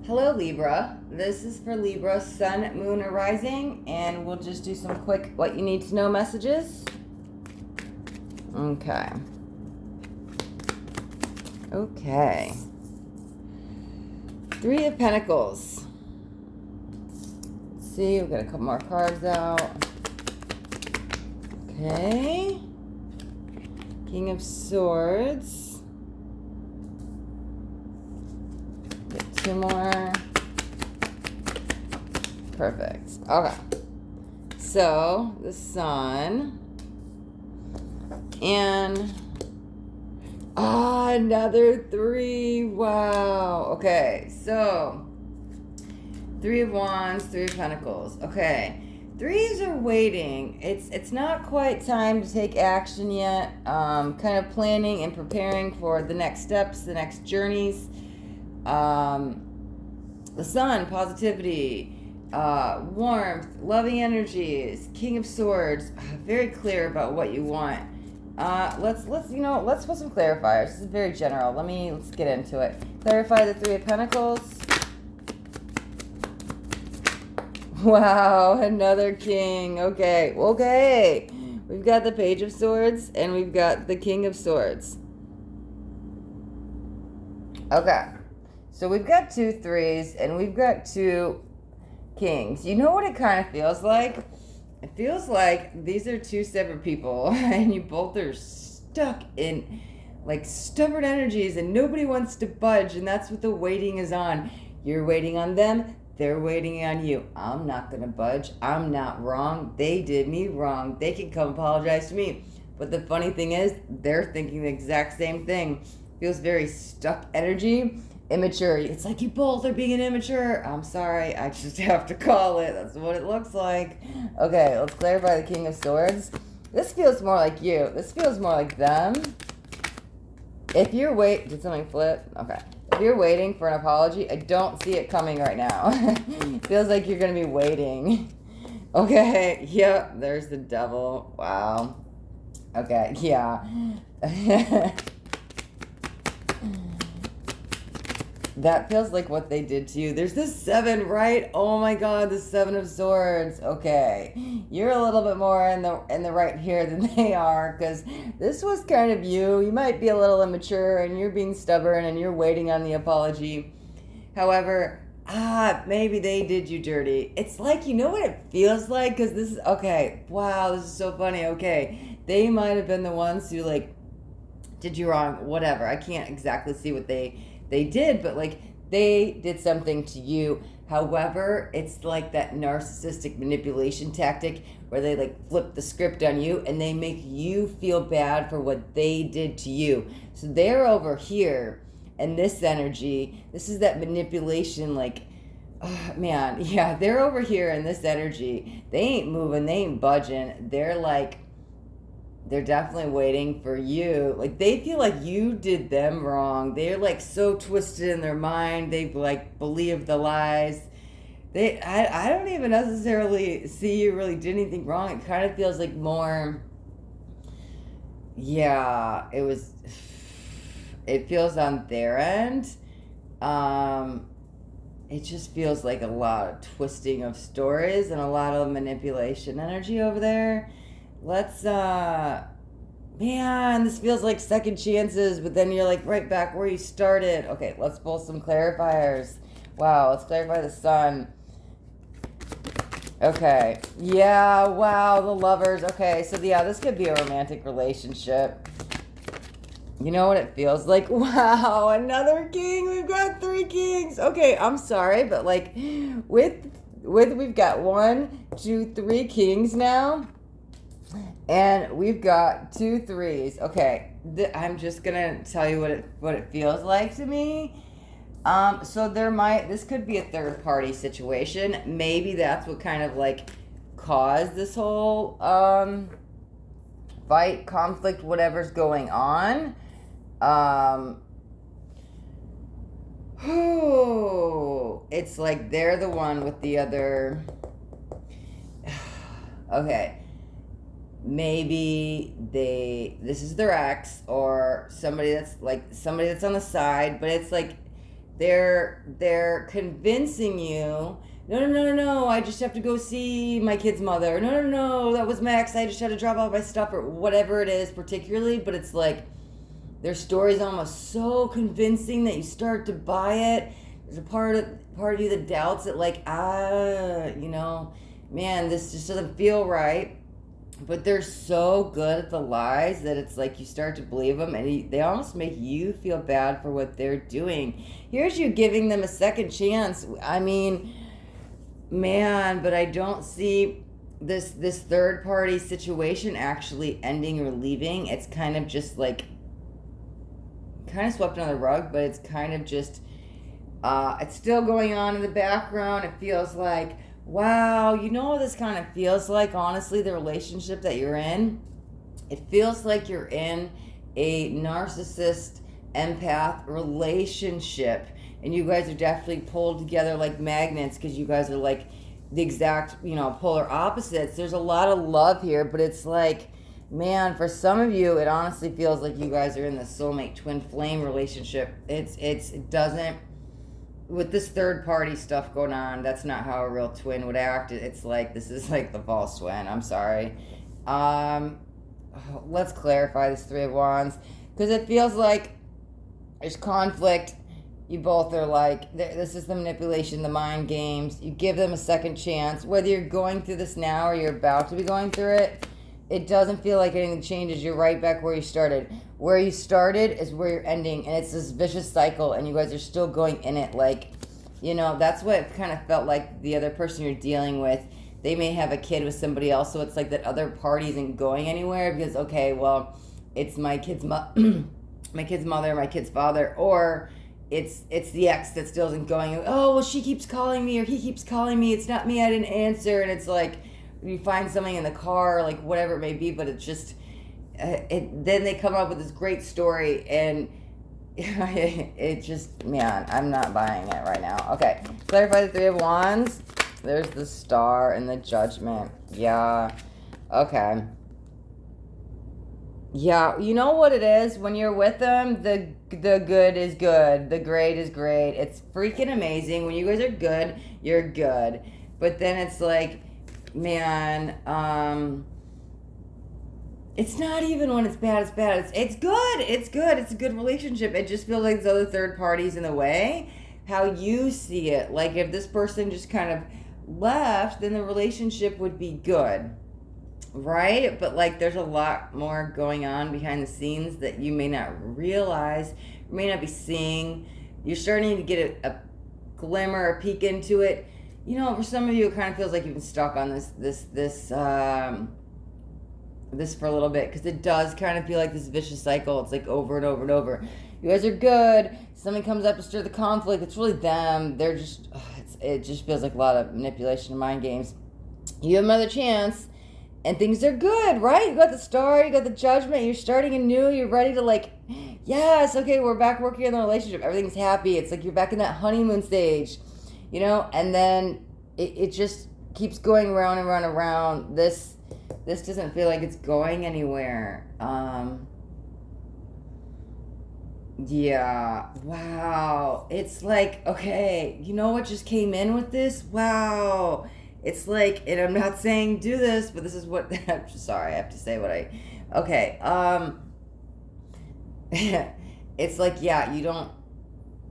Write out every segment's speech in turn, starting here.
Hello Libra, this is for Libra, Sun, Moon, or Rising, and we'll just do some quick what you need to know messages. Okay. Three of Pentacles. Let's see, we've got a couple more cards out. Okay. King of Swords. Get two more. Perfect. Okay. So, the Sun. And another three. Wow. Okay. So, Three of Wands, Three of Pentacles. Okay. Threes are waiting. It's not quite time to take action yet. Kind of planning and preparing for the next steps, the next journeys. The Sun, positivity, warmth, loving energies, King of Swords, very clear about what you want. Let's put some clarifiers. This is very general. Let's get into it. Clarify the Three of Pentacles. Wow, another king. Okay. We've got the Page of Swords and we've got the King of Swords. Okay. So we've got two threes and we've got two kings. You know what it kind of feels like? It feels like these are two separate people and you both are stuck in like stubborn energies and nobody wants to budge, and that's what the waiting is on. You're waiting on them, they're waiting on you. I'm not going to budge. I'm not wrong. They did me wrong. They can come apologize to me. But the funny thing is, they're thinking the exact same thing. Feels very stuck energy. Immature. It's like you both are being immature. I'm sorry. I just have to call it. That's what it looks like. Okay, let's clarify the King of Swords. This feels more like you. This feels more like them. If you're did something flip? Okay. If you're waiting for an apology, I don't see it coming right now. Feels like you're going to be waiting. Okay. Yep. There's the devil. Wow. Okay. Yeah. That feels like what they did to you. There's the seven, right? Oh my God, the Seven of Swords. Okay, you're a little bit more in the right here than they are, because this was kind of you. You might be a little immature, and you're being stubborn, and you're waiting on the apology. However, maybe they did you dirty. It's like, you know what it feels like? Because this is, okay, wow, this is so funny. Okay, they might have been the ones who, like, did you wrong, whatever. I can't exactly see what they did, but like they did something to you. However, it's like that narcissistic manipulation tactic where they like flip the script on you and they make you feel bad for what they did to you. So they're over here, and this energy, this is that manipulation, like, oh man, yeah, they're over here in this energy. They ain't moving, they ain't budging. They're definitely waiting for you. Like, they feel like you did them wrong. They're like so twisted in their mind. They like believe the lies. I don't even necessarily see you really did anything wrong. It kind of feels like more, yeah, it feels on their end. It just feels like a lot of twisting of stories and a lot of manipulation energy over there. Let's, man, this feels like second chances, but then you're like right back where you started. Okay, let's pull some clarifiers. Wow, let's clarify the Sun. Okay, yeah, wow, the Lovers. Okay, so yeah, this could be a romantic relationship. You know what it feels like? Wow, another king. We've got three kings. Okay, I'm sorry, but like we've got 1, 2, 3 kings now. And we've got 2 threes. Okay, I'm just gonna tell you what it feels like to me. So this could be a third party situation. Maybe that's what kind of like caused this whole fight, conflict, whatever's going on. It's like they're the one with the other. Okay. Maybe this is their ex or somebody that's on the side, but it's like they're convincing you, no, I just have to go see my kid's mother. No, that was Max. I just had to drop off my stuff or whatever it is particularly. But it's like their story's almost so convincing that you start to buy it. There's a part of you that doubts it, like, man, this just doesn't feel right. But they're so good at the lies that it's like you start to believe them, and they almost make you feel bad for what they're doing. Here's you giving them a second chance. I mean, man, but I don't see this third party situation actually ending or leaving. It's kind of just like kind of swept under the rug, but it's kind of just it's still going on in the background. It feels like, wow, you know what this kind of feels like, honestly, the relationship that you're in? It feels like you're in a narcissist empath relationship, and you guys are definitely pulled together like magnets because you guys are like the exact, polar opposites. There's a lot of love here, but it's like, man, for some of you, it honestly feels like you guys are in the soulmate twin flame relationship. It doesn't, with this third party stuff going on, that's not how a real twin would act. It's like, this is like the false twin. I'm sorry. Let's clarify this Three of Wands, because it feels like there's conflict. You both are like, this is the manipulation, the mind games. You give them a second chance. Whether you're going through this now or you're about to be going through it, it doesn't feel like anything changes. You're right back where you started. Where you started is where you're ending, and it's this vicious cycle, and you guys are still going in it. Like, that's what it kind of felt like. The other person you're dealing with, they may have a kid with somebody else, so it's like that other party isn't going anywhere because, okay, well, it's my kid's my kid's mother, my kid's father, or it's the ex that still isn't going. Oh, well, she keeps calling me, or he keeps calling me. It's not me. I didn't answer. And it's like you find something in the car, like whatever it may be, but it's just then they come up with this great story, and it just, man, I'm not buying it right now. Okay, clarify the Three of Wands. There's the Star and the Judgment. Yeah. Okay. Yeah, you know what it is? When you're with them, the good is good. The great is great. It's freaking amazing. When you guys are good, you're good. But then it's like, man, it's not even when it's bad, it's bad. It's good. It's good. It's a good relationship. It just feels like there's other third parties in the way. How you see it. Like if this person just kind of left, then the relationship would be good. Right? But like there's a lot more going on behind the scenes that you may not realize, may not be seeing. You're starting to get a glimmer, a peek into it. For some of you, it kind of feels like you've been stuck on this for a little bit, because it does kind of feel like this vicious cycle. It's like over and over and over. You guys are good. Something comes up to stir the conflict. It's really them. They're just, it just feels like a lot of manipulation and mind games. You have another chance. And things are good, right? You got the Star, you got the Judgment, you're starting anew, you're ready to like, yes, okay, we're back working in the relationship. Everything's happy. It's like you're back in that honeymoon stage, and then it just keeps going around and around and around. This doesn't feel like it's going anywhere. Yeah, wow. It's like, okay, you know what just came in with this? Wow. It's like, and I'm not saying do this, but this is what, I'm sorry, I have to say what okay, it's like, yeah, you don't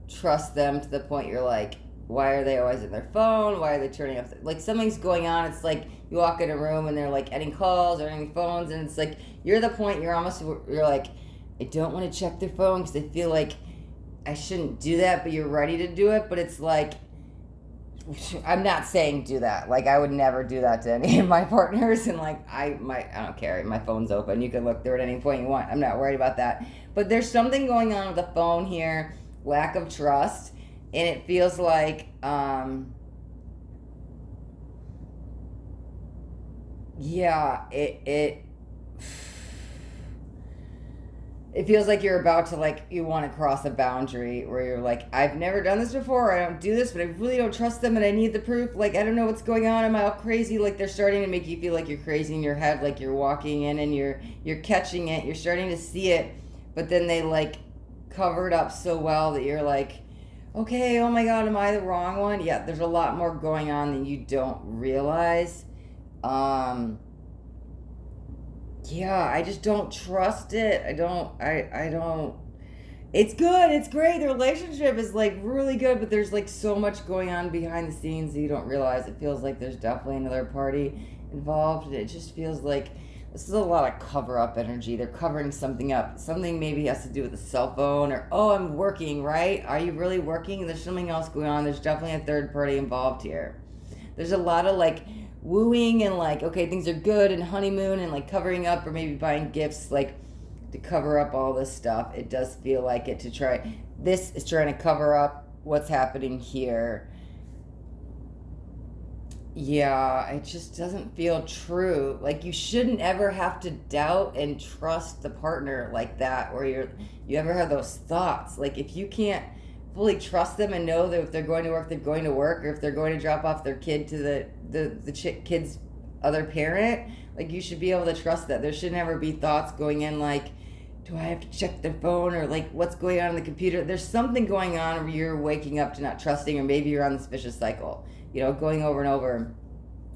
trust them to the point you're like, why are they always in their phone? Why are they turning off? Like something's going on. It's like you walk in a room and they're like ending calls or ending phones, and it's like, you're the point, you're like, I don't want to check their phone because I feel like I shouldn't do that, but you're ready to do it, but it's like, I'm not saying do that. Like, I would never do that to any of my partners. And like, I don't care. My phone's open. You can look through it at any point you want. I'm not worried about that. But there's something going on with the phone here. Lack of trust. And it feels like, yeah, it feels like you're about to, like, you want to cross a boundary where you're like, I've never done this before, I don't do this, but I really don't trust them and I need the proof. Like, I don't know what's going on. Am I all crazy? Like, they're starting to make you feel like you're crazy in your head, like you're walking in and you're catching it, you're starting to see it, but then they, like, cover it up so well that you're like, Okay, oh my God, am I the wrong one? Yeah, there's a lot more going on than you don't realize. Um, yeah, I just don't trust it. I don't. It's good, it's great. The relationship is like really good, but there's like so much going on behind the scenes that you don't realize. It feels like there's definitely another party involved. And it just feels like this is a lot of cover up energy. They're covering something up. Something maybe has to do with the cell phone or, oh, I'm working, right? Are you really working? There's something else going on. There's definitely a third party involved here. There's a lot of like wooing and like, okay, things are good and honeymoon and like covering up or maybe buying gifts like to cover up all this stuff. It does feel like it to try. This is trying to cover up what's happening here. Yeah, it just doesn't feel true. Like you shouldn't ever have to doubt and trust the partner like that, or you ever have those thoughts. Like if you can't fully trust them and know that if they're going to work, they're going to work, or if they're going to drop off their kid to the kid's other parent, like you should be able to trust that. There should never be thoughts going in like, do I have to check their phone or like what's going on in the computer? There's something going on where you're waking up to not trusting, or maybe you're on this vicious cycle, going over and over.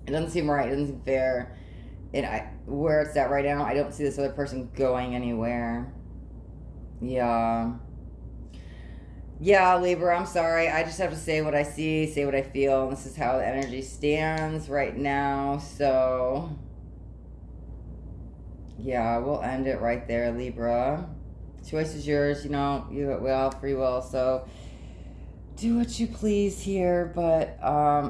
It doesn't seem right. It doesn't seem fair. And where it's at right now, I don't see this other person going anywhere. Yeah. Yeah, Libra, I'm sorry. I just have to say what I see, say what I feel, and this is how the energy stands right now. So, yeah, we'll end it right there, Libra. Choice is yours, you have free will, so do what you please here, but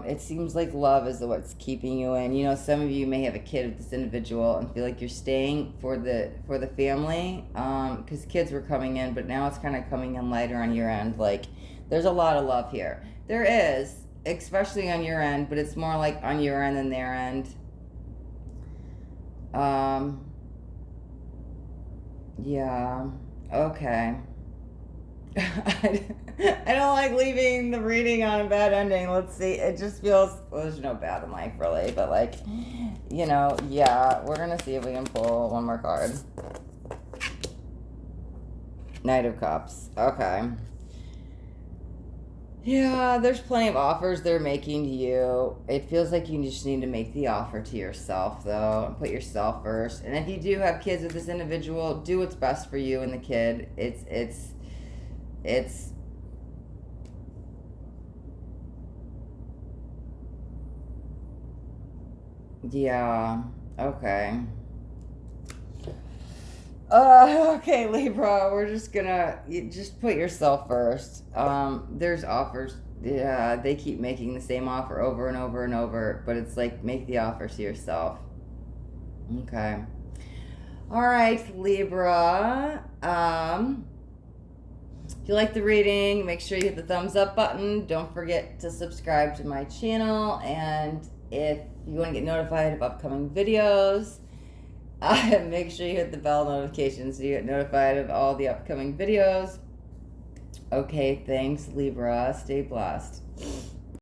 it seems like love is what's keeping you in. Some of you may have a kid with this individual and feel like you're staying for the family, because kids were coming in, but now it's kind of coming in lighter on your end. Like there's a lot of love here. There is, especially on your end, but it's more like on your end than their end. Yeah, okay. I don't like leaving the reading on a bad ending. Let's see. It just feels, well, there's no bad in life really, but like, yeah, we're going to see if we can pull one more card. Knight of Cups. Okay. Yeah, there's plenty of offers they're making to you. It feels like you just need to make the offer to yourself, though, and put yourself first. And if you do have kids with this individual, do what's best for you and the kid. It's yeah, okay. Okay, Libra, we're just gonna just put yourself first. There's offers. Yeah, they keep making the same offer over and over and over, but it's like make the offer to yourself. Okay. All right, Libra. If you like the reading, make sure you hit the thumbs up button. Don't forget to subscribe to my channel. And if you want to get notified of upcoming videos, make sure you hit the bell notification so you get notified of all the upcoming videos. Okay, thanks, Libra. Stay blessed.